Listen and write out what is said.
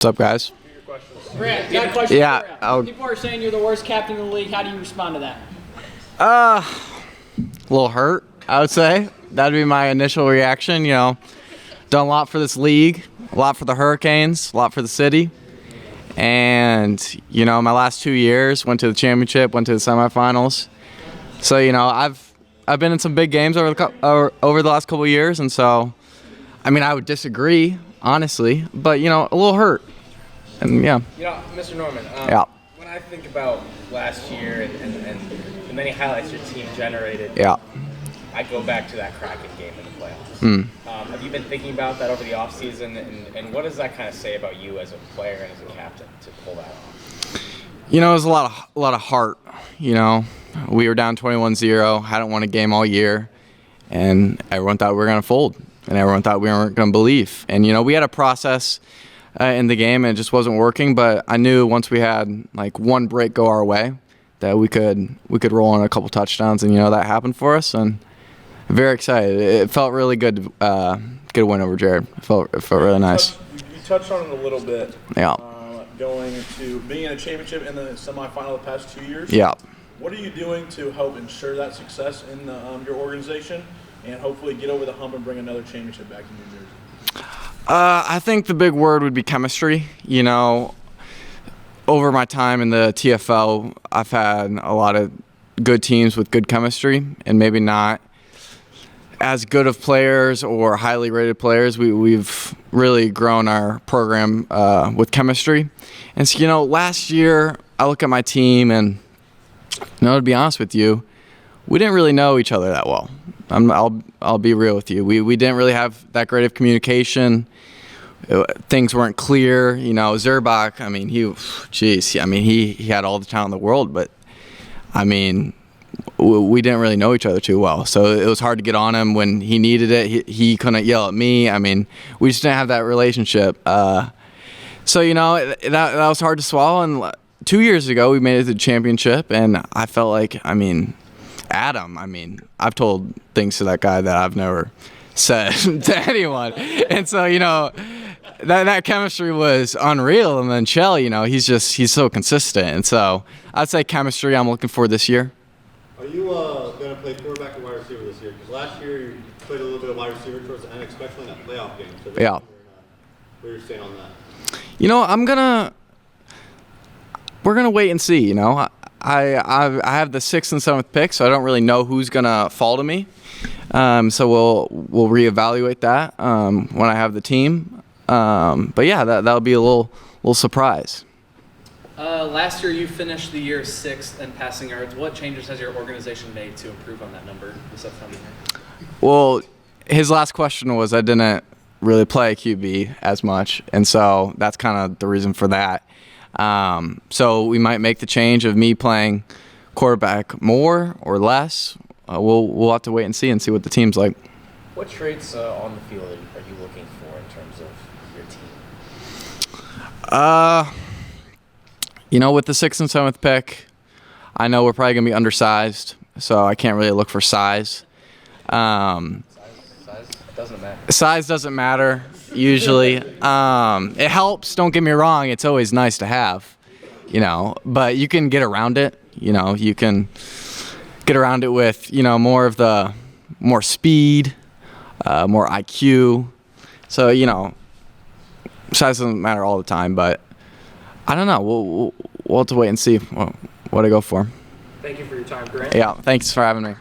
What's up, guys? Grant, got a question Yeah, for you. People are saying you're the worst captain in the league. How do you respond to that? A little hurt, I would say. That'd be my initial reaction. You know, done a lot for this league, a lot for the Hurricanes, a lot for the city. And, you know, my last 2 years, went to the championship, went to the semifinals. So, you know, I've been in some big games over the last couple of years. And so, I mean, I would disagree, honestly. But, you know, a little hurt. And, yeah. You know, Mr. Norman, Yeah. when I think about last year and the many highlights your team generated, Yeah. I go back to that Kraken game in the playoffs. Have you been thinking about that over the offseason, and what does that kind of say about you as a player and as a captain to pull that off? You know, it was a lot of heart. You know, we were down 21-0, hadn't won a game all year, and everyone thought we were going to fold, and everyone thought we weren't going to believe. And, you know, we had a process in the game, and it just wasn't working, but I knew once we had, like, one break go our way that we could roll in a couple touchdowns, and, you know, that happened for us, and I'm very excited. It felt really good to win over Jared. It felt really nice. You touched on it a little bit. Yeah. Going to being in a championship in the semifinal the past 2 years. Yeah. What are you doing to help ensure that success in your organization and hopefully get over the hump and bring another championship back to New Jersey? I think the big word would be chemistry. You know, over my time in the TFL, I've had a lot of good teams with good chemistry and maybe not as good of players or highly rated players. We've really grown our program with chemistry. And so, you know, last year I look at my team and, you know, to be honest with you, we didn't really know each other that well. I'll be real with you. We didn't really have that great of communication. Things weren't clear. You know, Zurbach, I mean, he had all the talent in the world, but I mean, we didn't really know each other too well. So it was hard to get on him when he needed it. He couldn't yell at me. I mean, we just didn't have that relationship. So, you know, that was hard to swallow. And 2 years ago, we made it to the championship, and I felt like, I mean, Adam, I mean, I've told things to that guy that I've never said to anyone. And so, you know, that chemistry was unreal. And then Shell, you know, he's so consistent. And so I'd say chemistry I'm looking for this year. Are you going to play quarterback or wide receiver this year? Because last year you played a little bit of wide receiver towards the end, especially in that playoff game. So Yeah. Where you're staying on that? You know, we're gonna wait and see. You know, I have the 6th and 7th pick, so I don't really know who's gonna fall to me. So we'll reevaluate that when I have the team. But yeah, that'll be a little surprise. Last year you finished the year 6th in passing yards. What changes has your organization made to improve on that number this upcoming year? Well, his last question was I didn't really play QB as much, and so that's kind of the reason for that. So we might make the change of me playing quarterback more or less. We'll have to wait and see what the team's like. What traits on the field are you looking for in terms of your team? You know, with the 6th and 7th pick, I know we're probably gonna be undersized, so I can't really look for size. Size doesn't matter. Size doesn't matter usually. It helps. Don't get me wrong. It's always nice to have, you know, but you can get around it. You know, you can get around it with, you know, more speed, more IQ. So, you know, size doesn't matter all the time, but I don't know. We'll have to wait and see what I go for. Thank you for your time, Grant. Yeah, thanks for having me.